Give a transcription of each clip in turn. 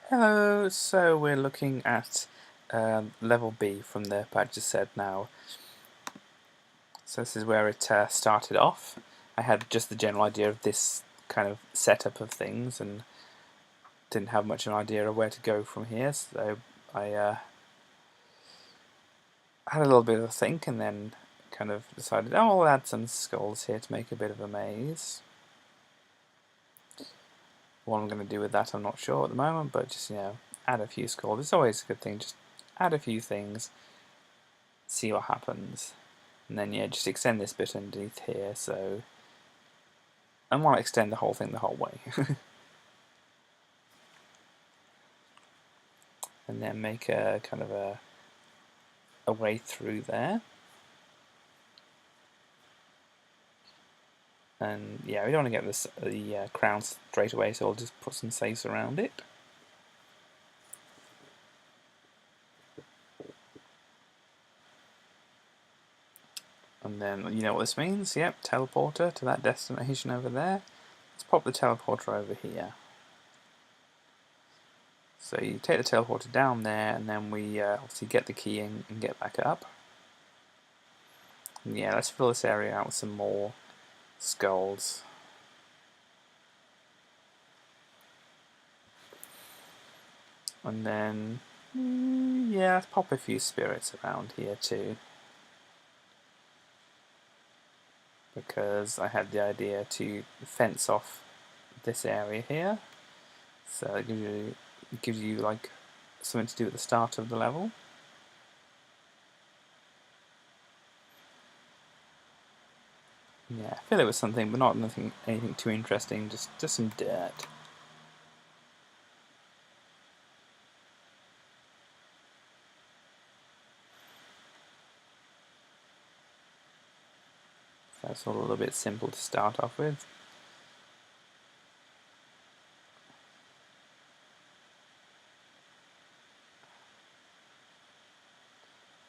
Hello, so we're looking at level B from the patch said now. So this is where it started off. I had just the general idea of this kind of setup of things and didn't have much of an idea of where to go from here, so I had a little bit of a think and then kind of decided, oh, I'll add some skulls here to make a bit of a maze. What I'm going to do with that I'm not sure at the moment, but just, add a few skulls. It's always a good thing, just add a few things, see what happens. And then just extend this bit underneath here, so I want to extend the whole thing the whole way. And then make a kind of a way through there. And we don't want to get the crown straight away, so I'll just put some safes around it. And then, you know what this means? Yep, teleporter to that destination over there. Let's pop the teleporter over here. So you take the teleporter down there, and then we obviously get the key and get back up. And let's fill this area out with some more skulls. And then, let's pop a few spirits around here too. Because I had the idea to fence off this area here. So it gives you like something to do at the start of the level. Fill it with something, but not anything too interesting, just some dirt. That's all a little bit simple to start off with.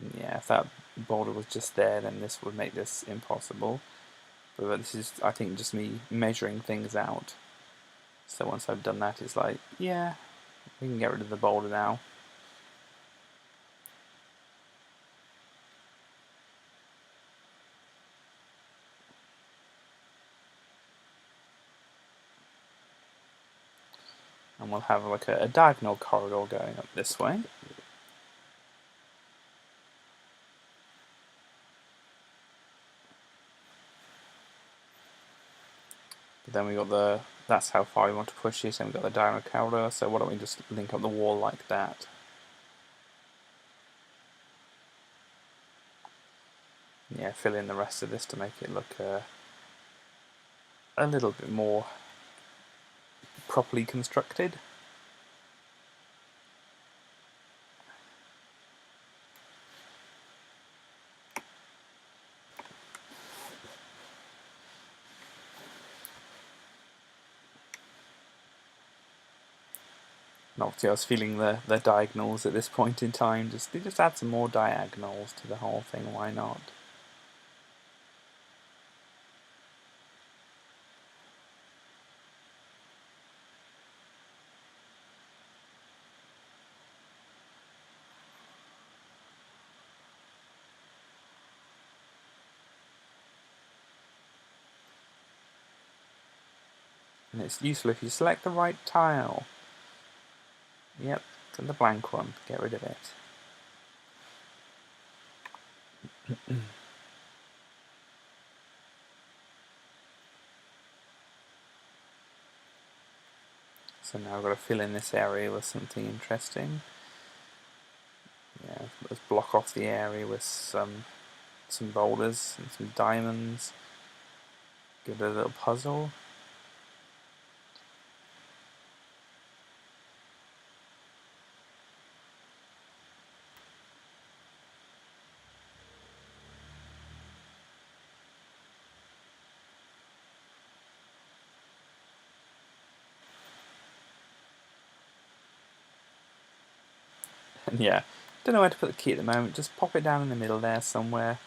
If that border was just there, then this would make this impossible. But this is, I think, just me measuring things out. So once I've done that, it's like, we can get rid of the boulder now. And we'll have like a diagonal corridor going up this way. But then we got that's how far we want to push it, and we've got the diagonal corridor, so why don't we just link up the wall like that. Fill in the rest of this to make it look a little bit more properly constructed. And obviously I was feeling the diagonals at this point in time, just add some more diagonals to the whole thing, why not? And it's useful if you select the right tile. Yep, the blank one, get rid of it. So now I've got to fill in this area with something interesting. Let's block off the area with some boulders and some diamonds. Give it a little puzzle. And don't know where to put the key at the moment, just pop it down in the middle there somewhere.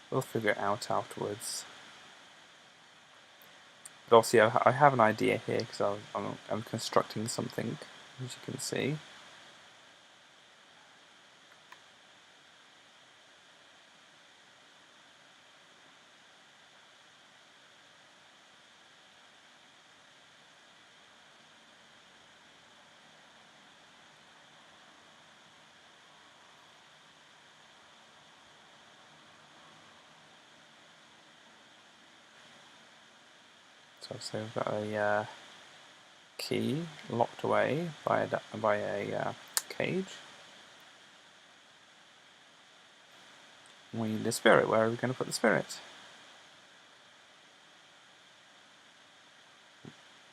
We'll figure it out afterwards. But obviously I have an idea here because I'm constructing something. as you can see. So we've got a key locked away by a cage. We need a spirit. Where are we going to put the spirit?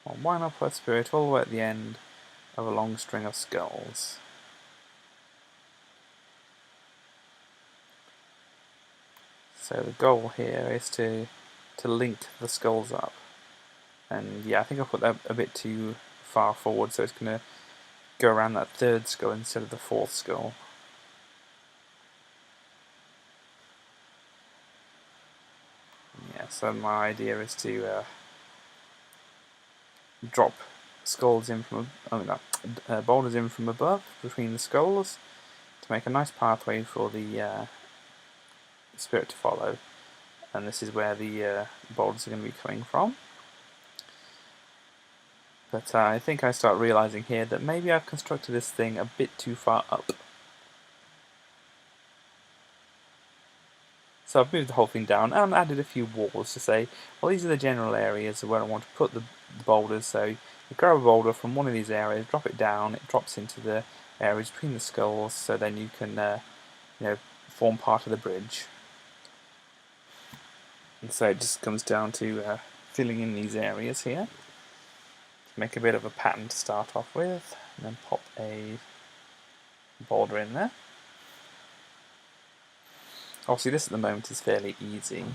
Well, why not put spirit all the way at the end of a long string of skulls? So the goal here is to link the skulls up. And yeah, I think I put that a bit too far forward, so it's going to go around that third skull instead of the fourth skull. Yeah, so my idea is to drop skulls in from boulders in from above between the skulls to make a nice pathway for the spirit to follow. And this is where the boulders are going to be coming from. But I think I start realizing here that maybe I've constructed this thing a bit too far up. So I've moved the whole thing down and added a few walls to say, well, these are the general areas where I want to put the boulders. So you grab a boulder from one of these areas, drop it down, it drops into the areas between the skulls, so then you can form part of the bridge. And so it just comes down to filling in these areas here. Make a bit of a pattern to start off with, and then pop a boulder in there. Obviously this at the moment is fairly easy,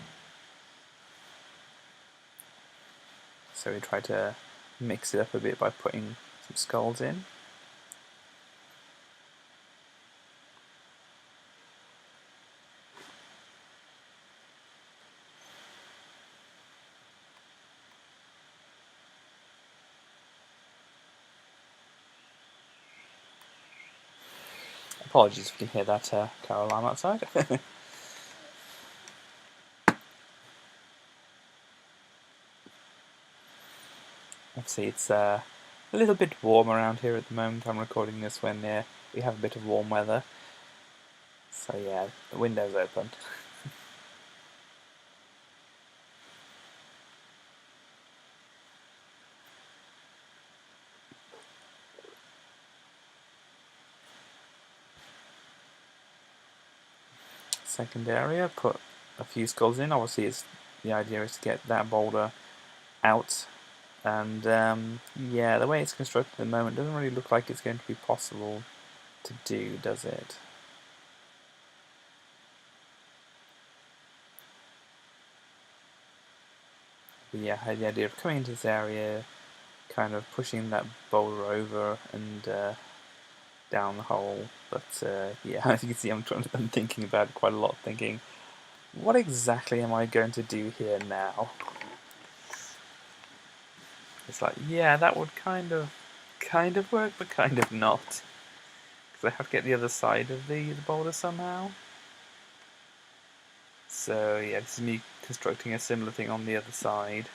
so we try to mix it up a bit by putting some skulls in. Apologies if you can hear that car alarm outside. Obviously it's a little bit warm around here at the moment. I'm recording this when we have a bit of warm weather. So yeah, the window's open. Second area, put a few skulls in. Obviously the idea is to get that boulder out. And yeah, the way it's constructed at the moment doesn't really look like it's going to be possible to do, does it? But yeah, I had the idea of coming into this area, kind of pushing that boulder over and down the hole. But yeah, as you can see, I'm thinking about it quite a lot, thinking, what exactly am I going to do here now? It's like, yeah, that would kind of work, but kind of not. Because I have to get the other side of the boulder somehow. So yeah, this is me constructing a similar thing on the other side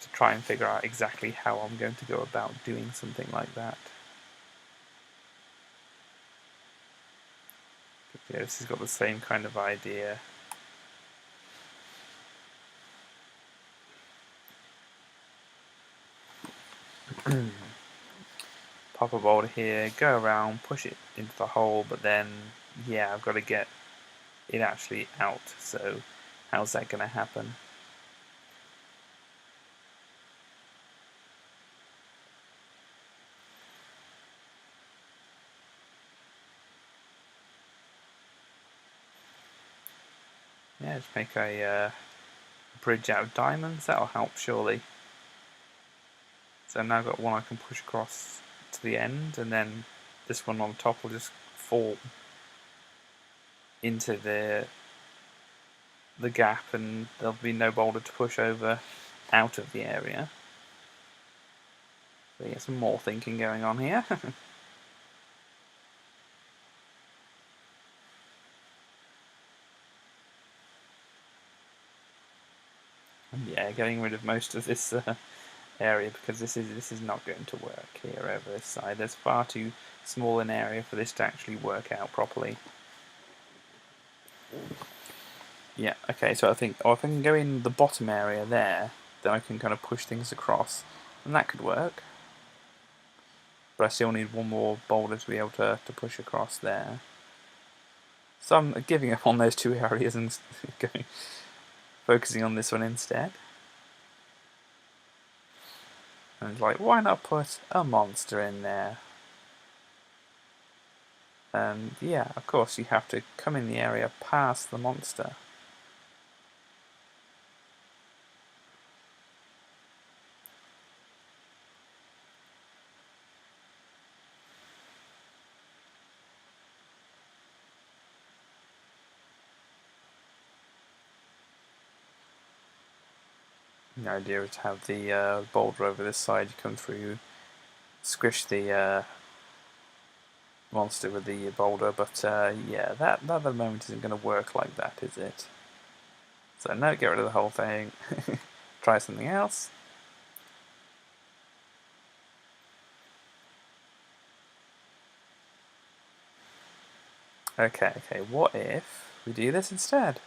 to try and figure out exactly how I'm going to go about doing something like that. But yeah, this has got the same kind of idea. Pop a boulder here, go around, push it into the hole, but then, yeah, I've got to get it actually out, so how's that going to happen? Yeah, just make a bridge out of diamonds, that'll help surely. So now I've got one I can push across to the end, and then this one on top will just fall into the gap, and there'll be no boulder to push over out of the area. So yeah, some more thinking going on here. And yeah, getting rid of most of this area, because this is not going to work here over this side. There's far too small an area for this to actually work out properly. Yeah, okay, so I think, if I can go in the bottom area there, then I can kind of push things across, and that could work. But I still need one more boulder to be able to push across there. So I'm giving up on those two areas and focusing on this one instead. And it's like, why not put a monster in there? And yeah, of course, you have to come in the area past the monster. The idea is to have the boulder over this side, you come through, squish the monster with the boulder, but yeah, that at the moment isn't going to work like that, is it? So no, get rid of the whole thing. Try something else. Okay, what if we do this instead?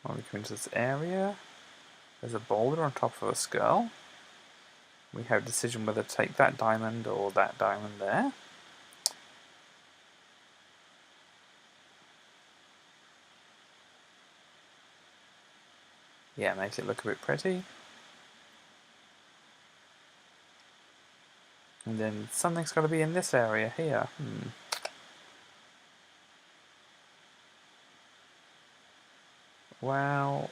When we come into this area, there's a boulder on top of a skull. We have a decision whether to take that diamond or that diamond there. Yeah, makes it look a bit pretty. And then something's got to be in this area here. Well,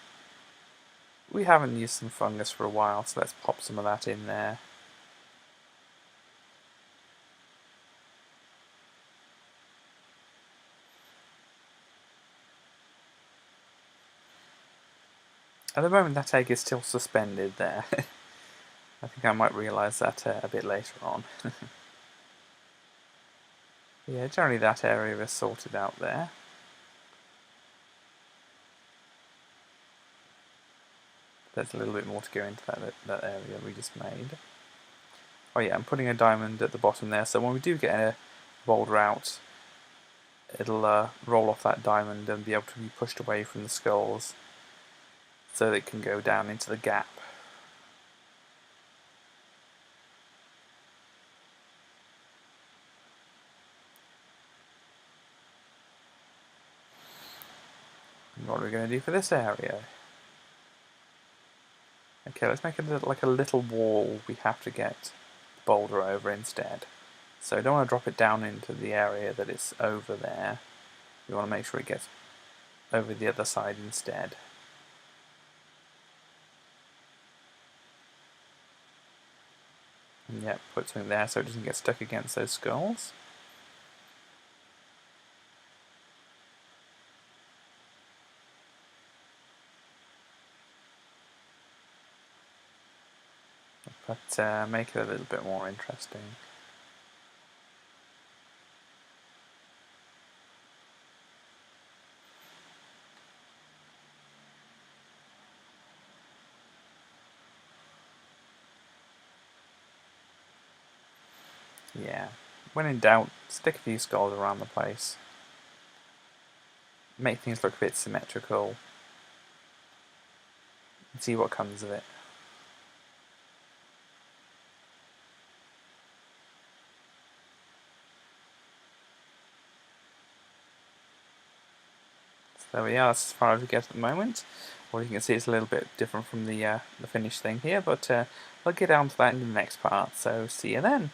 we haven't used some fungus for a while, so let's pop some of that in there. At the moment that egg is still suspended there. I think I might realise that a bit later on. Yeah, generally that area is sorted out there. There's a little bit more to go into that area we just made. Oh yeah, I'm putting a diamond at the bottom there, so when we do get a boulder out, it'll roll off that diamond and be able to be pushed away from the skulls so that it can go down into the gap. And what are we going to do for this area? Okay, let's make it like a little wall we have to get the boulder over instead. So I don't want to drop it down into the area that it's over there. We want to make sure it gets over the other side instead. And yeah, put something there so it doesn't get stuck against those skulls. But make it a little bit more interesting. Yeah, when in doubt, stick a few skulls around the place. Make things look a bit symmetrical. And see what comes of it. So there we are, that's as far as we get at the moment. Well, you can see it's a little bit different from the finished thing here, but I'll get on to that in the next part, so see you then.